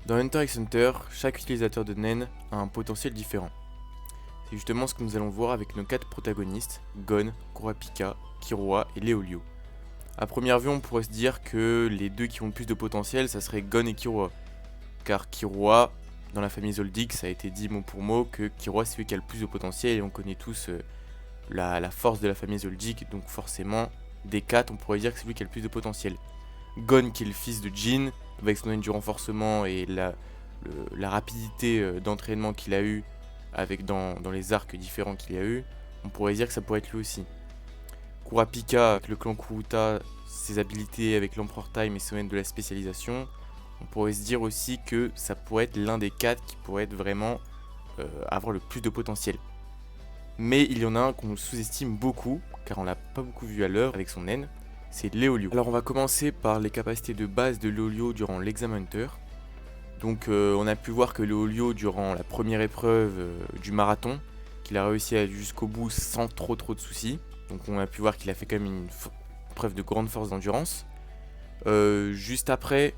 Dans Hunter x Hunter, chaque utilisateur de Nen a un potentiel différent. C'est justement ce que nous allons voir avec nos 4 protagonistes, Gon, Kurapika, Killua et Leolio. A première vue, on pourrait se dire que les deux qui ont le plus de potentiel, ça serait Gon et Killua. Car Killua, dans la famille Zoldyck, ça a été dit mot pour mot que Killua c'est celui qui a le plus de potentiel et on connaît tous la force de la famille Zoldyck, donc forcément, des 4, on pourrait dire que c'est lui qui a le plus de potentiel. Gon qui est le fils de Jin, avec son du renforcement et la rapidité d'entraînement qu'il a eu dans les arcs différents qu'il a eu, on pourrait dire que ça pourrait être lui aussi. Kurapika, avec le clan Kuruta, ses habilités avec l'Emperor Time et son de la spécialisation, on pourrait se dire aussi que ça pourrait être l'un des 4 qui pourrait être vraiment avoir le plus de potentiel. Mais il y en a un qu'on sous-estime beaucoup, car on l'a pas beaucoup vu à l'heure avec son Nen, c'est Leolio. Alors on va commencer par les capacités de base de Leolio durant l'Exam Hunter. Donc on a pu voir que Leolio durant la première épreuve du marathon, qu'il a réussi à aller jusqu'au bout sans trop de soucis. Donc on a pu voir qu'il a fait quand même une preuve de grande force d'endurance. Juste après,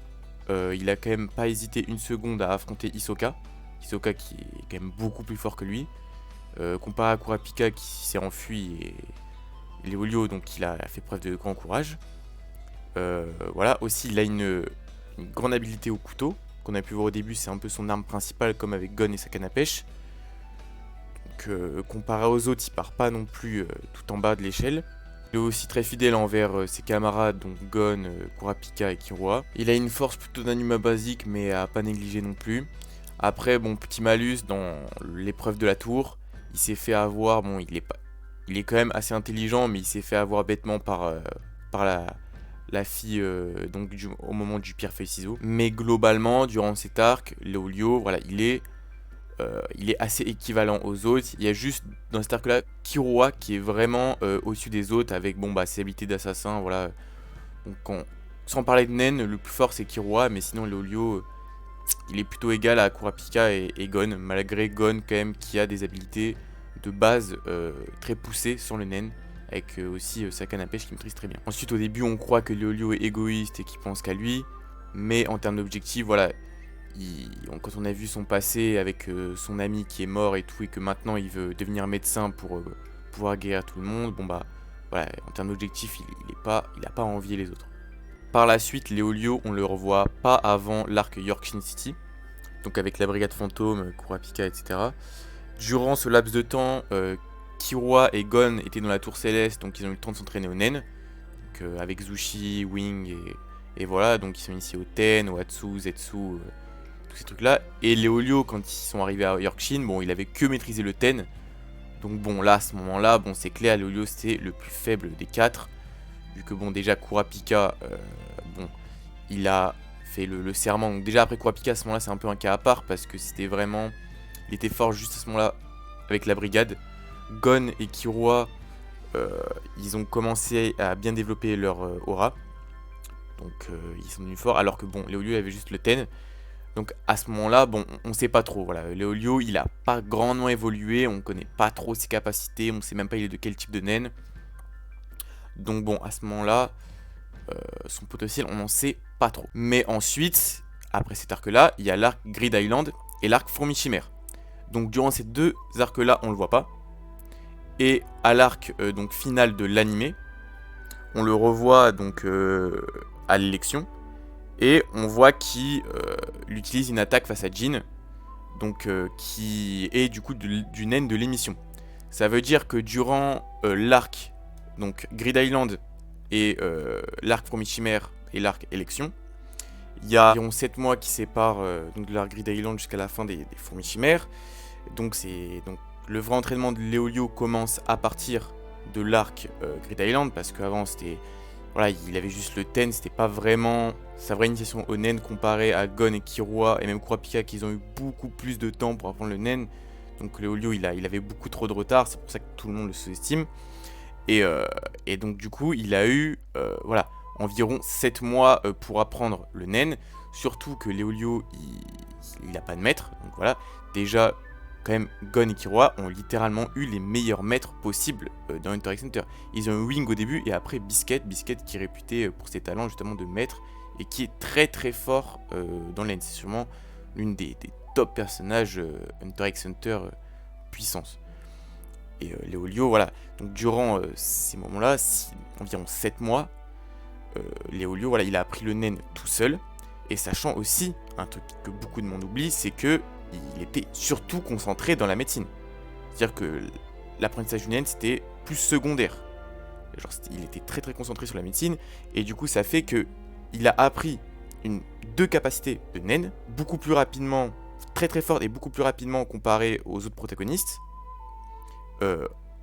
il a quand même pas hésité une seconde à affronter Hisoka. Hisoka qui est quand même beaucoup plus fort que lui. Comparé à Kurapika qui s'est enfui et Leolio donc il a fait preuve de grand courage. Voilà, aussi il a une grande habileté au couteau, qu'on a pu voir au début, c'est un peu son arme principale comme avec Gon et sa canne à pêche. Donc comparé aux autres, il part pas non plus tout en bas de l'échelle. Il est aussi très fidèle envers ses camarades, donc Gon, Kurapika et Killua. Il a une force plutôt d'un humain basique, mais à pas négliger non plus. Après, bon, petit malus, dans l'épreuve de la tour, il s'est fait avoir, bon, il est quand même assez intelligent, mais il s'est fait avoir bêtement par la fille donc au moment du pierre feuille ciseaux. Mais globalement, durant cet arc, Leolio, voilà, il est assez équivalent aux autres. Il y a juste dans cet arc-là Killua qui est vraiment au-dessus des autres avec ses habilités d'assassin. Voilà. Donc sans parler de Nen, le plus fort c'est Killua, mais sinon Leolio il est plutôt égal à Kurapika et Gon, malgré Gon quand même qui a des habilités de base très poussées sur le Nen, avec aussi sa canne à pêche qui maîtrise très bien. Ensuite au début on croit que Leolio est égoïste et qu'il pense qu'à lui, mais en termes d'objectifs, voilà, quand on a vu son passé avec son ami qui est mort et tout, et que maintenant il veut devenir médecin pour pouvoir guérir tout le monde, bon bah voilà, en termes d'objectifs il a pas à envier les autres. Par la suite, Leolio, on le revoit pas avant l'arc Yorkshin City, donc avec la brigade fantôme, Kurapika, etc. Durant ce laps de temps, Killua et Gon étaient dans la tour céleste, donc ils ont eu le temps de s'entraîner au Nen, donc, avec Zushi, Wing, et voilà, donc ils sont initiés au Ten, au Hatsu, Zetsu, tous ces trucs là. Et Leolio, quand ils sont arrivés à Yorkshin, bon, il avait que maîtrisé le Ten, donc bon, là, à ce moment-là, bon, c'est clair, Leolio c'était le plus faible des 4. Vu que bon déjà Kurapika, bon, il a fait le serment. Donc déjà après Kurapika à ce moment-là c'est un peu un cas à part parce que c'était vraiment, il était fort juste à ce moment-là avec la brigade. Gon et Killua, ils ont commencé à bien développer leur aura. Donc ils sont devenus forts alors que bon Leolio avait juste le Ten. Donc à ce moment-là, bon, on sait pas trop. Voilà, Leolio il a pas grandement évolué, on connaît pas trop ses capacités, on sait même pas il est de quel type de Nen. Donc bon, à ce moment-là, son potentiel, on n'en sait pas trop. Mais ensuite, après cet arc-là, il y a l'arc Grid Island et l'arc Fourmi Chimère. Donc durant ces deux arcs-là, on le voit pas. Et à l'arc donc final de l'animé, on le revoit donc à l'élection. Et on voit qu'il utilise une attaque face à Jin, donc qui est du coup du naine de l'émission. Ça veut dire que durant l'arc donc Grid Island et l'arc Fourmi Chimère et l'arc élection, il y a environ 7 mois qui séparent donc de l'arc Grid Island jusqu'à la fin des Fourmis Chimères. Donc le vrai entraînement de Leolio commence à partir de l'arc Grid Island parce qu'avant c'était, voilà, il avait juste le Ten, c'était pas vraiment sa vraie initiation au Nen comparé à Gon et Killua et même Kurapika qui ont eu beaucoup plus de temps pour apprendre le Nen. Donc Leolio il avait beaucoup trop de retard, c'est pour ça que tout le monde le sous-estime. Et donc du coup il a eu voilà, environ 7 mois pour apprendre le Nen. Surtout que Leolio il a pas de maître. Donc voilà, déjà quand même Gon et Killua ont littéralement eu les meilleurs maîtres possibles dans Hunter x Hunter. Ils ont eu Wing au début et après Biscuit qui est réputé pour ses talents justement de maître et qui est très très fort dans le Nen. C'est sûrement l'une des top personnages Hunter x Hunter puissance. Et Léolio, voilà, donc durant ces moments-là, environ 7 mois, Léolio, voilà, il a appris le nen tout seul, et sachant aussi, un truc que beaucoup de monde oublie, c'est que il était surtout concentré dans la médecine. C'est-à-dire que l'apprentissage du nen, c'était plus secondaire. Genre, il était très très concentré sur la médecine, et du coup, ça fait que il a appris deux capacités de nen, beaucoup plus rapidement, très très fortes, et beaucoup plus rapidement comparé aux autres protagonistes,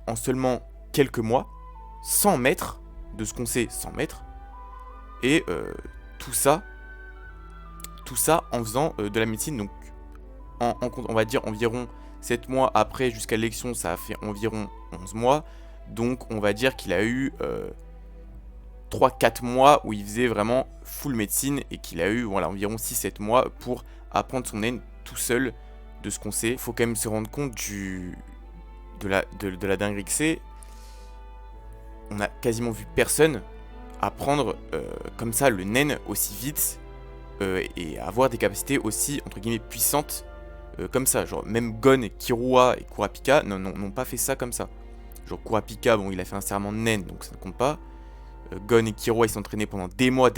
en seulement quelques mois, 100 mètres, de ce qu'on sait, 100 mètres, et tout ça en faisant de la médecine, donc on va dire environ 7 mois après, jusqu'à l'élection, ça a fait environ 11 mois, donc on va dire qu'il a eu 3-4 mois où il faisait vraiment full médecine, et qu'il a eu voilà, environ 6-7 mois pour apprendre son nen tout seul, de ce qu'on sait. Il faut quand même se rendre compte de la dinguerie que c'est. On a quasiment vu personne apprendre comme ça le nen aussi vite, et avoir des capacités aussi entre guillemets puissantes comme ça. Genre même Gon, Killua et Kurapika n'ont pas fait ça comme ça. Genre Kurapika, bon, il a fait un serment de nen, donc ça ne compte pas. Gon et Killua, ils s'entraînaient pendant des mois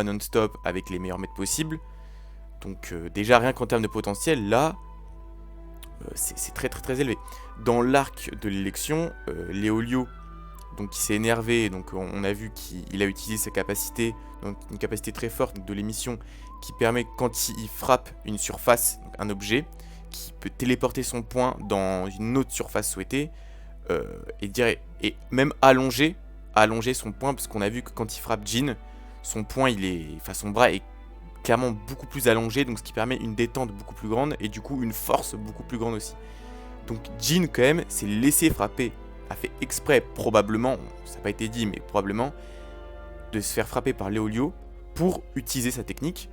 non-stop avec les meilleurs maîtres possibles. Donc déjà rien qu'en termes de potentiel, là, c'est très très très élevé. Dans l'arc de l'élection, Léolio, donc il s'est énervé, donc on a vu qu'il a utilisé sa capacité, donc une capacité très forte de l'émission, qui permet, quand il frappe une surface, donc un objet, qui peut téléporter son point dans une autre surface souhaitée, et même allonger son point, parce qu'on a vu que quand il frappe Jin, son point, son bras est clairement beaucoup plus allongé, donc ce qui permet une détente beaucoup plus grande, et du coup une force beaucoup plus grande aussi. Donc Jin quand même s'est laissé frapper, a fait exprès probablement, ça n'a pas été dit mais probablement, de se faire frapper par Léolio pour utiliser sa technique.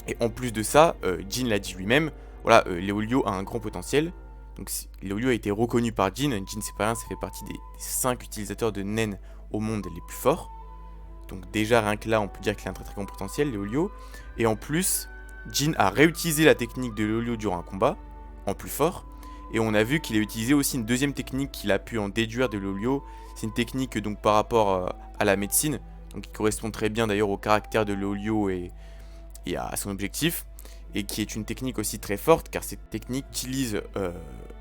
Et en plus de ça, Jin l'a dit lui-même, voilà, Léolio a un grand potentiel. Donc Léolio a été reconnu par Jin. Jin, c'est pas rien, ça fait partie des 5 utilisateurs de nen au monde les plus forts. Donc déjà rien que là, on peut dire qu'il a un très très grand potentiel, Léolio. Et en plus, Jin a réutilisé la technique de Léolio durant un combat, en plus fort. Et on a vu qu'il a utilisé aussi une deuxième technique qu'il a pu en déduire de Léolio. C'est une technique donc par rapport à la médecine, donc qui correspond très bien d'ailleurs au caractère de Léolio et à son objectif. Et qui est une technique aussi très forte, car cette technique utilise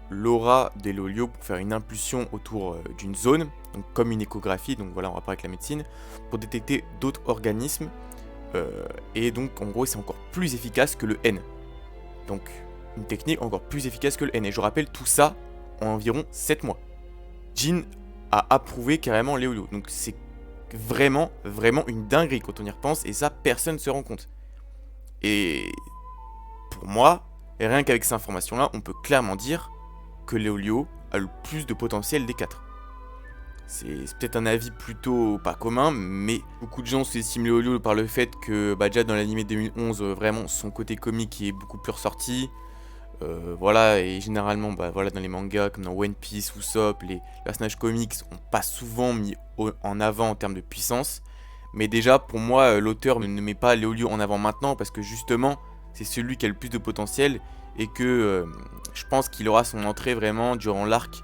l'aura de Léolio pour faire une impulsion autour d'une zone, donc comme une échographie, donc voilà, en rapport avec la médecine, pour détecter d'autres organismes, et donc en gros c'est encore plus efficace que le N. Donc une technique encore plus efficace que le N, et je rappelle tout ça en environ 7 mois. Jin a approuvé carrément Léolio, donc c'est vraiment une dinguerie quand on y repense, et ça personne ne se rend compte. Et pour moi, et rien qu'avec ces informations-là, on peut clairement dire que Léolio a le plus de potentiel des 4. C'est peut-être un avis plutôt pas commun, mais beaucoup de gens sous-estiment Léolio par le fait que déjà dans l'anime 2011, vraiment son côté comique est beaucoup plus ressorti. Voilà, et généralement voilà, dans les mangas comme dans One Piece ou Usopp, les personnages comiques sont pas souvent mis en avant en termes de puissance. Mais déjà pour moi, l'auteur ne met pas Léolio en avant maintenant, parce que justement c'est celui qui a le plus de potentiel, et que je pense qu'il aura son entrée vraiment durant l'arc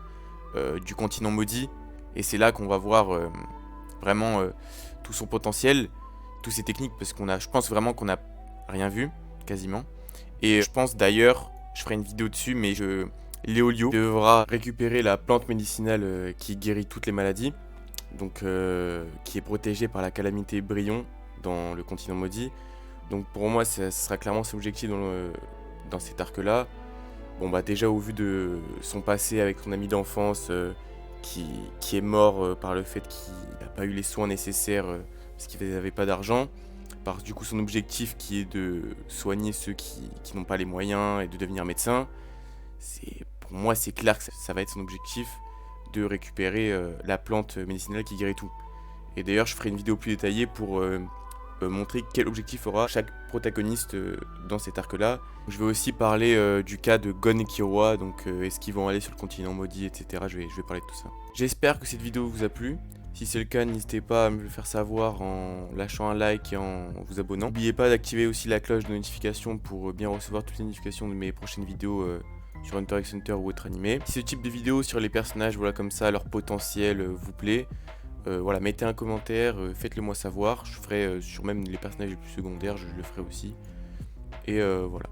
du continent maudit, et c'est là qu'on va voir vraiment tout son potentiel, toutes ses techniques, parce je pense vraiment qu'on n'a rien vu quasiment. Et je pense d'ailleurs, je ferai une vidéo dessus, mais Léolio devra récupérer la plante médicinale qui guérit toutes les maladies, donc qui est protégée par la calamité Brillon dans le continent maudit. Donc pour moi, ce sera clairement son objectif dans cet arc-là. Bon déjà au vu de son passé avec son ami d'enfance qui est mort par le fait qu'il n'a pas eu les soins nécessaires parce qu'il n'avait pas d'argent, par du coup son objectif qui est de soigner ceux qui n'ont pas les moyens et de devenir médecin, pour moi c'est clair que ça va être son objectif de récupérer la plante médicinale qui guérit tout. Et d'ailleurs je ferai une vidéo plus détaillée pour montrer quel objectif aura chaque protagoniste dans cet arc-là. Je vais aussi parler du cas de Gon et Killua, donc est-ce qu'ils vont aller sur le continent maudit, etc. Je vais parler de tout ça. J'espère que cette vidéo vous a plu. Si c'est le cas, n'hésitez pas à me le faire savoir en lâchant un like et en vous abonnant. N'oubliez pas d'activer aussi la cloche de notification pour bien recevoir toutes les notifications de mes prochaines vidéos sur Hunter x Hunter ou autre animé. Si ce type de vidéo sur les personnages, voilà comme ça, leur potentiel vous plaît, voilà, mettez un commentaire, faites-le moi savoir. Je ferai sur même les personnages les plus secondaires, je le ferai aussi. Et voilà.